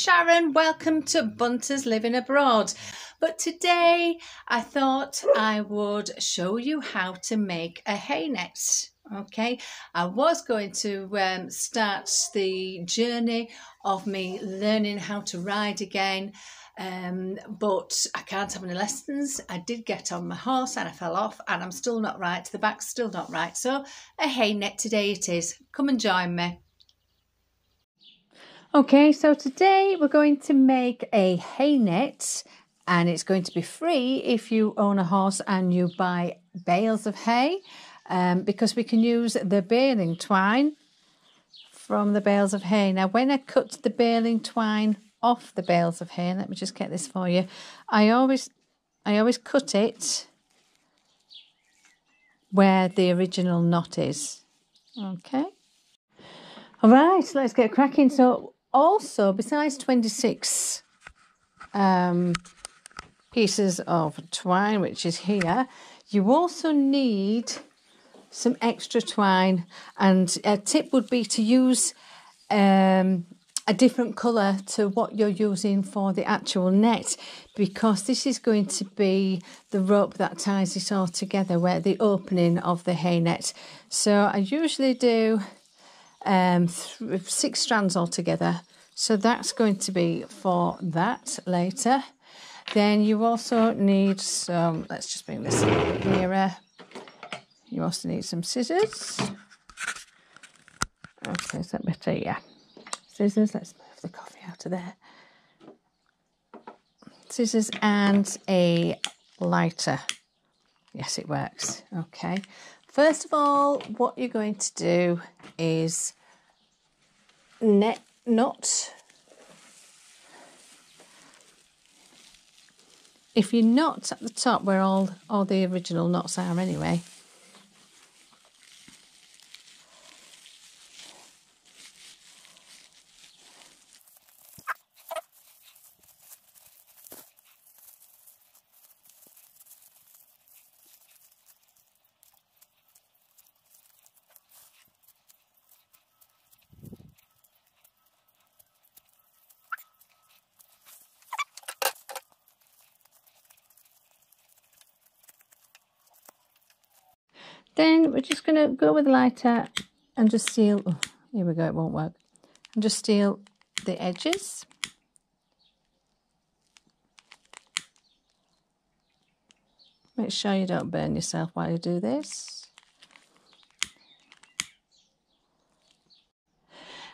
Sharon, welcome to Bunters Living Abroad. But today I thought I would show you how to make a hay net. Okay, I was going to start the journey of me learning how to ride again, but I can't have any lessons. I did get on my horse and I fell off and I'm still not right. The back's still not right. So a hay net today it is. Come and join me. Okay, so today we're going to make a hay net, and it's going to be free if you own a horse and you buy bales of hay, because we can use the baling twine from the bales of hay. Now, when I cut the baling twine off the bales of hay, let me just get this for you, I always cut it where the original knot is. Okay. All right, so let's get cracking. So also, besides 26 pieces of twine, which is here, you also need some extra twine. And a tip would be to use a different colour to what you're using for the actual net, because this is going to be the rope that ties it all together, where the opening of the hay net. So I usually do 6 strands altogether, so that's going to be for that later. Then you also need some, let's just bring this a little bit nearer, you also need some scissors. Okay, is that better? Yeah, scissors. Let's move the coffee out of there. Scissors and a lighter. Yes, it works. Okay, first of all, what you're going to do is knot. If you knot at the top where all the original knots are anyway, then we're just going to go with the lighter and just seal, oh, here we go, it won't work, and just seal the edges. Make sure you don't burn yourself while you do this.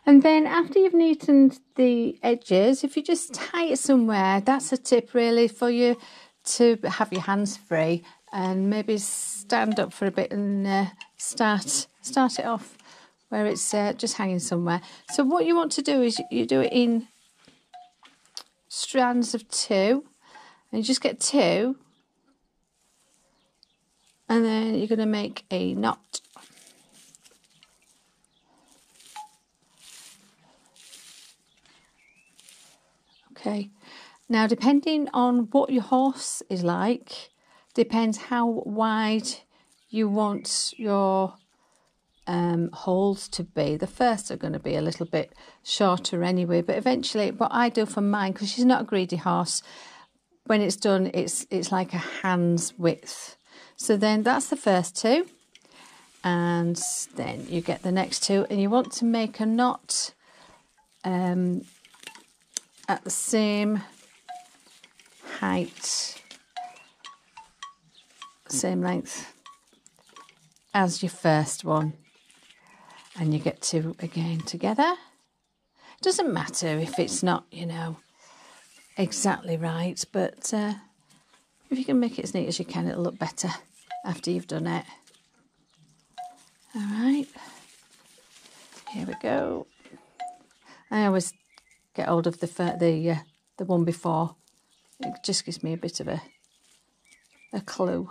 And then after you've neatened the edges, if you just tie it somewhere, that's a tip really for you to have your hands free, and maybe stand up for a bit and start it off where it's just hanging somewhere. So what you want to do is you do it in strands of 2, and you just get 2, and then you're going to make a knot. Okay, now depending on what your horse is like, depends how wide you want your holes to be. The first are going to be a little bit shorter anyway, but eventually what I do for mine, because she's not a greedy horse, when it's done it's like a hand's width. So then that's the first 2, and then you get the next 2, and you want to make a knot at the same height, same length as your first one, and you get 2 again together. Doesn't matter if it's not, you know, exactly right, but if you can make it as neat as you can, it'll look better after you've done it. All right, here we go. I always get hold of the one before. It just gives me a bit of a clue.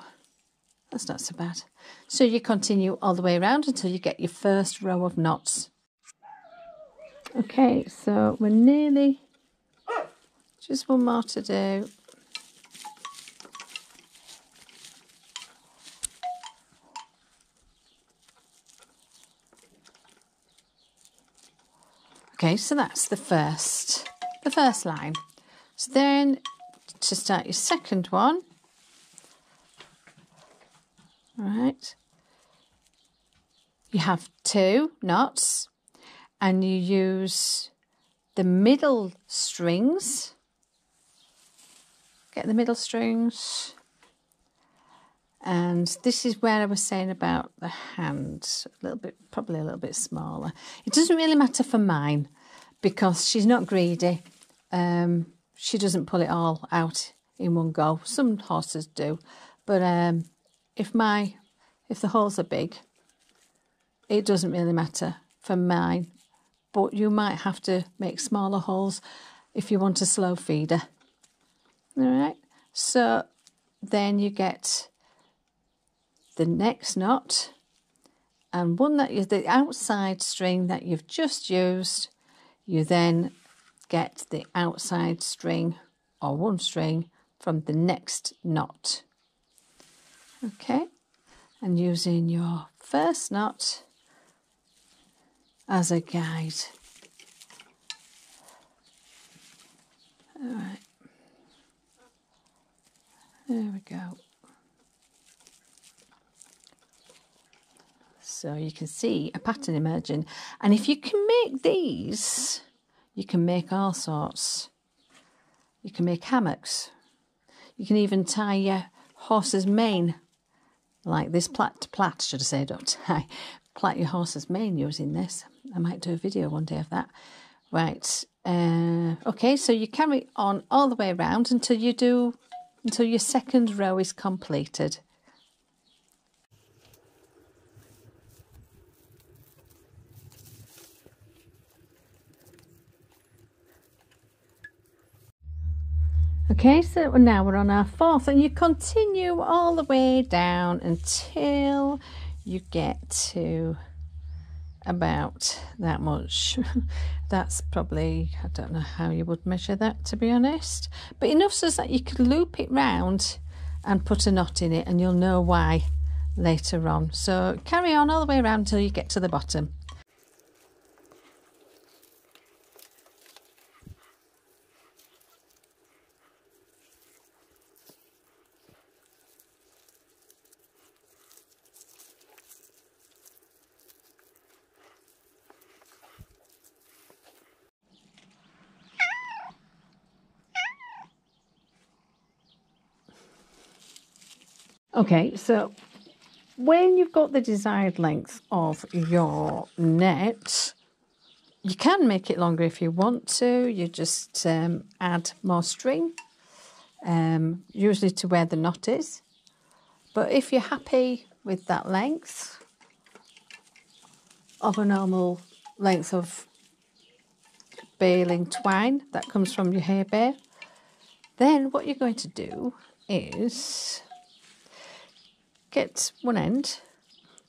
That's not so bad. So you continue all the way around until you get your first row of knots. Okay, so we're nearly, just one more to do. Okay, so that's the first the first line. So then to start your second one, right, you have 2 knots and you use the middle strings. Get the middle strings. And this is where I was saying about the hand, a little bit, probably a little bit smaller. It doesn't really matter for mine because she's not greedy. She doesn't pull it all out in one go. Some horses do, but if the holes are big, it doesn't really matter for mine. But you might have to make smaller holes if you want a slow feeder. All right. So then you get the next knot, and one that is the outside string that you've just used, you then get the outside string or one string from the next knot. Okay, and using your first knot as a guide. All right, there we go. So you can see a pattern emerging. And if you can make these, you can make all sorts. You can make hammocks. You can even tie your horse's mane like this, plait to plait, should I say, don't tie. Plait your horse's mane using this. I might do a video one day of that. Right. Okay, so you carry on all the way around until your second row is completed. Okay, so now we're on our 4th, and you continue all the way down until you get to about that much. That's probably, I don't know how you would measure that, to be honest, but enough so that you can loop it round and put a knot in it, and you'll know why later on. So carry on all the way around until you get to the bottom. Okay, so when you've got the desired length of your net, you can make it longer if you want to. You just add more string, usually to where the knot is. But if you're happy with that length of a normal length of baling twine that comes from your hay bale, then what you're going to do is get one end,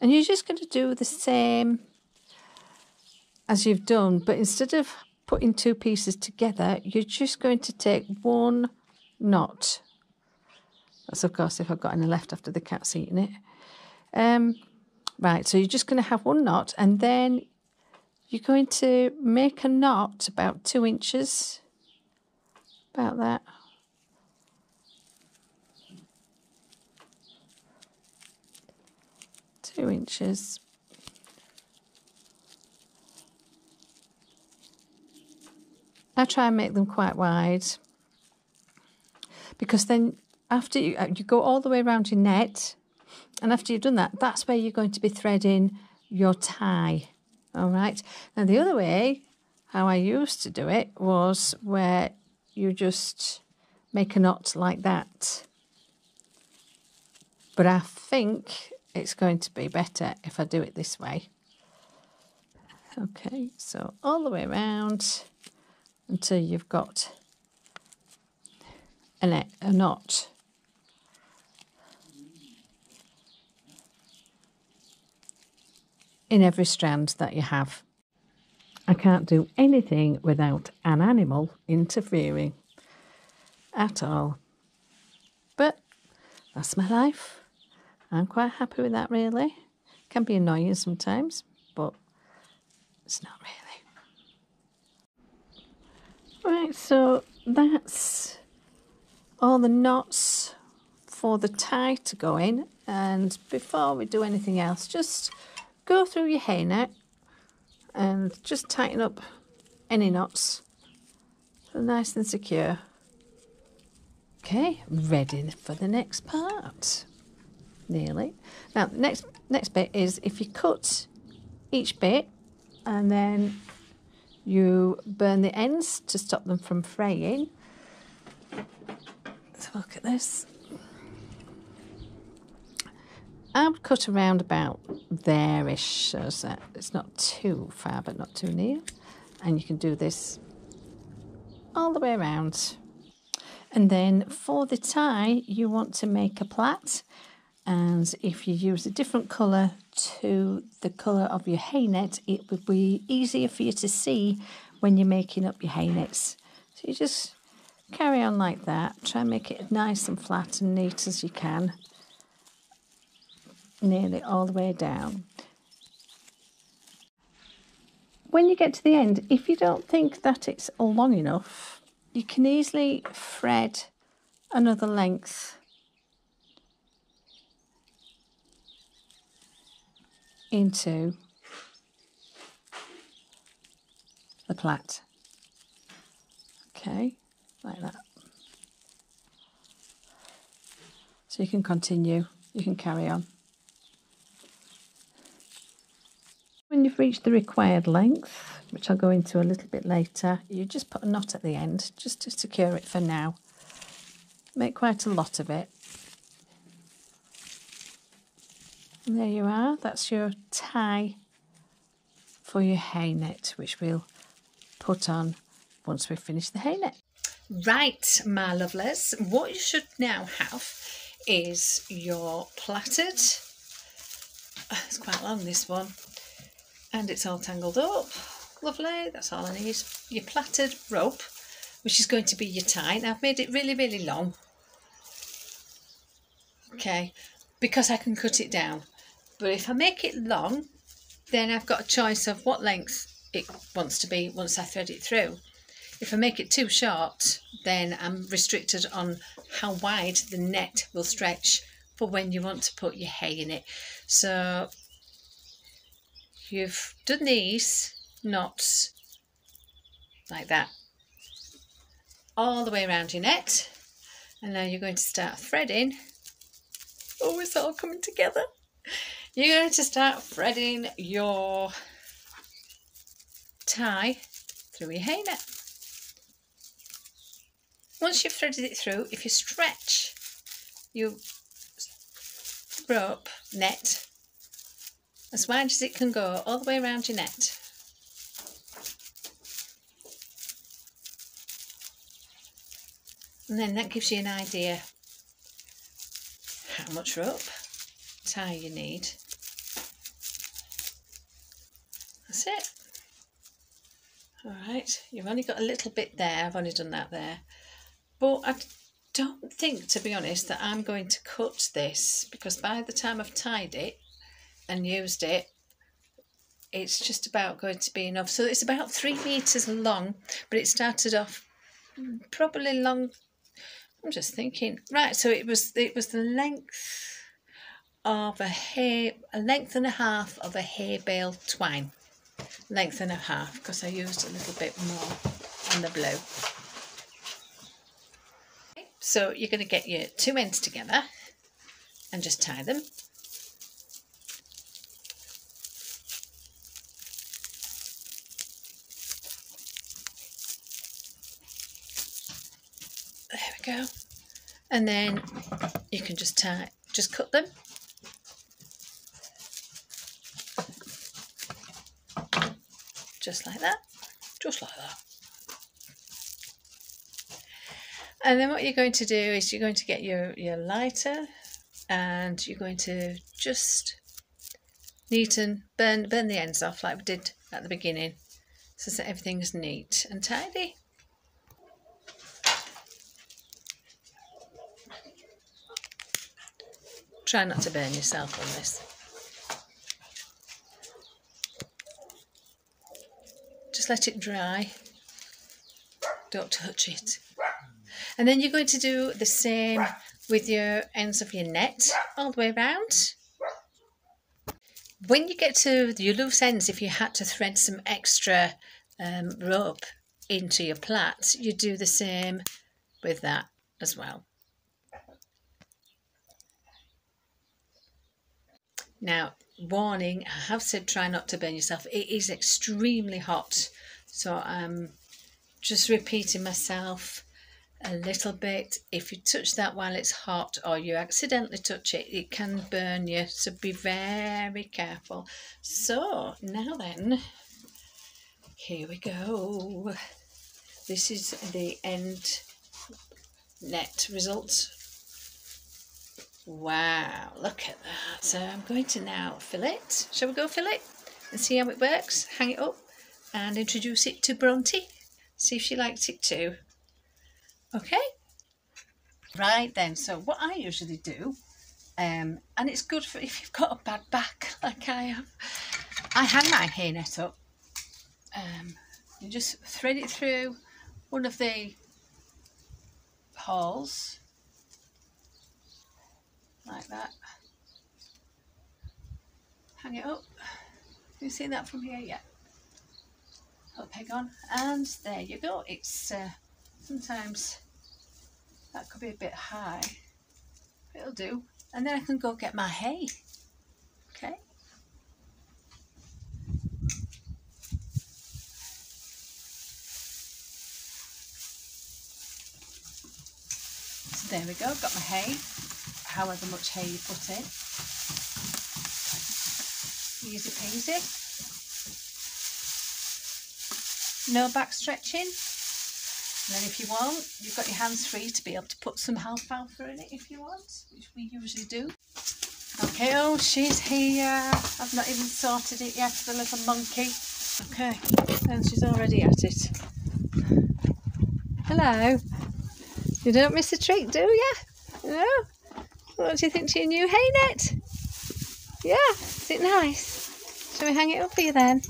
and you're just going to do the same as you've done, but instead of putting 2 pieces together, you're just going to take 1 knot. That's of course if I've got any left after the cat's eaten it. Right, so you're just going to have 1 knot, and then you're going to make a knot about 2 inches, about that. Two inches. I try and make them quite wide, because then after you go all the way around your net, and after you've done that, that's where you're going to be threading your tie. All right. Now the other way, how I used to do it, was where you just make a knot like that. But I think it's going to be better if I do it this way. Okay, so all the way around until you've got a knot. In every strand that you have. I can't do anything without an animal interfering at all. But that's my life. I'm quite happy with that, really. Can be annoying sometimes, but it's not really. Right, so that's all the knots for the tie to go in, and before we do anything else, just go through your hairnet and just tighten up any knots so nice and secure. Okay, ready for the next part. Nearly. Now the next bit is if you cut each bit and then you burn the ends to stop them from fraying. Let's have a look at this. I would cut around about there-ish, so that it's not too far but not too near. And you can do this all the way around. And then for the tie, you want to make a plait. And if you use a different colour to the colour of your hairnet, it would be easier for you to see when you're making up your hairnets. So you just carry on like that. Try and make it nice and flat and neat as you can. Nearly all the way down. When you get to the end, if you don't think that it's long enough, you can easily thread another length into the plait. Okay, like that. So you can continue, you can carry on. When you've reached the required length, which I'll go into a little bit later, you just put a knot at the end just to secure it for now. Make quite a lot of it. And there you are, that's your tie for your hairnet, which we'll put on once we've finished the hairnet. Right, my lovelies, what you should now have is your plaited, it's quite long this one, and it's all tangled up, lovely, that's all I need. Your plaited rope, which is going to be your tie. Now I've made it really, really long, okay, because I can cut it down. But if I make it long, then I've got a choice of what length it wants to be once I thread it through. If I make it too short, then I'm restricted on how wide the net will stretch for when you want to put your hair in it. So you've done these knots like that all the way around your net, and now you're going to start threading. Oh, it's all coming together. You're going to start threading your tie through your hairnet. Once you've threaded it through, if you stretch your rope net as wide as it can go all the way around your net, and then that gives you an idea how much rope tie you need. That's it. Alright, you've only got a little bit there, I've only done that there. But I don't think, to be honest, that I'm going to cut this, because by the time I've tied it and used it, it's just about going to be enough. So it's about 3 meters long, but it started off probably long. I'm just thinking, right, so it was the length of a length and a half of a hay bale twine. Length and a half, because I used a little bit more on the blue. So you're going to get your 2 ends together and just tie them. There we go. And then you can just cut them. Just like that. Just like that. And then what you're going to do is you're going to get your lighter, and you're going to just neaten, burn the ends off like we did at the beginning, so that everything's neat and tidy. Try not to burn yourself on this. Just let it dry. don't touch it. And then you're going to do the same with your ends of your net all the way around. When you get to your loose ends, if you had to thread some extra rope into your plait, you do the same with that as well. Now, warning, I have said try not to burn yourself. It is extremely hot, so I'm just repeating myself a little bit. If you touch that while it's hot or you accidentally touch it, it can burn you, so be very careful. So now then, here we go. This is the end net result. Wow, look at that. So I'm going to now fillet. Shall we go fillet and see how it works? Hang it up and introduce it to Bronte. See if she likes it too. Okay. Right then, so what I usually do, and it's good for if you've got a bad back like I have, I hang my hair net up. You just thread it through one of the holes like that. Hang it up. Can you see that from here? Yeah. Put a peg on, and there you go. It's sometimes that could be a bit high. It'll do. And then I can go get my hay. Okay. So there we go. Got my hay. However much hay you put in. Easy peasy. No back stretching. And then if you want, you've got your hands free to be able to put some alfalfa in it if you want, which we usually do. Okay, oh, she's here. I've not even sorted it yet, the little monkey. Okay, and she's already at it. Hello. You don't miss a treat, do you? No? What do you think to your new hay net? Yeah, is it nice? Shall we hang it up for you then?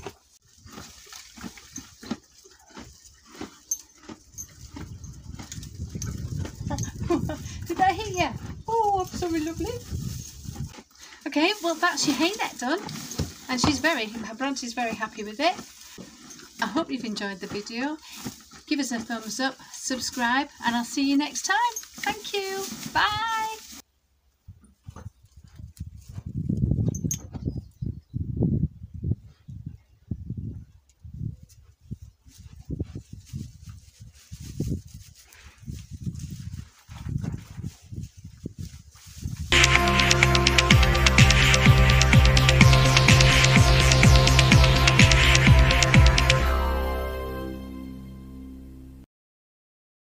Did I hear you? Oh, I'm sorry, lovely. Okay, well that's your hay net done, and Bronte's very happy with it. I hope you've enjoyed the video. Give us a thumbs up, subscribe, and I'll see you next time. Thank you. Bye.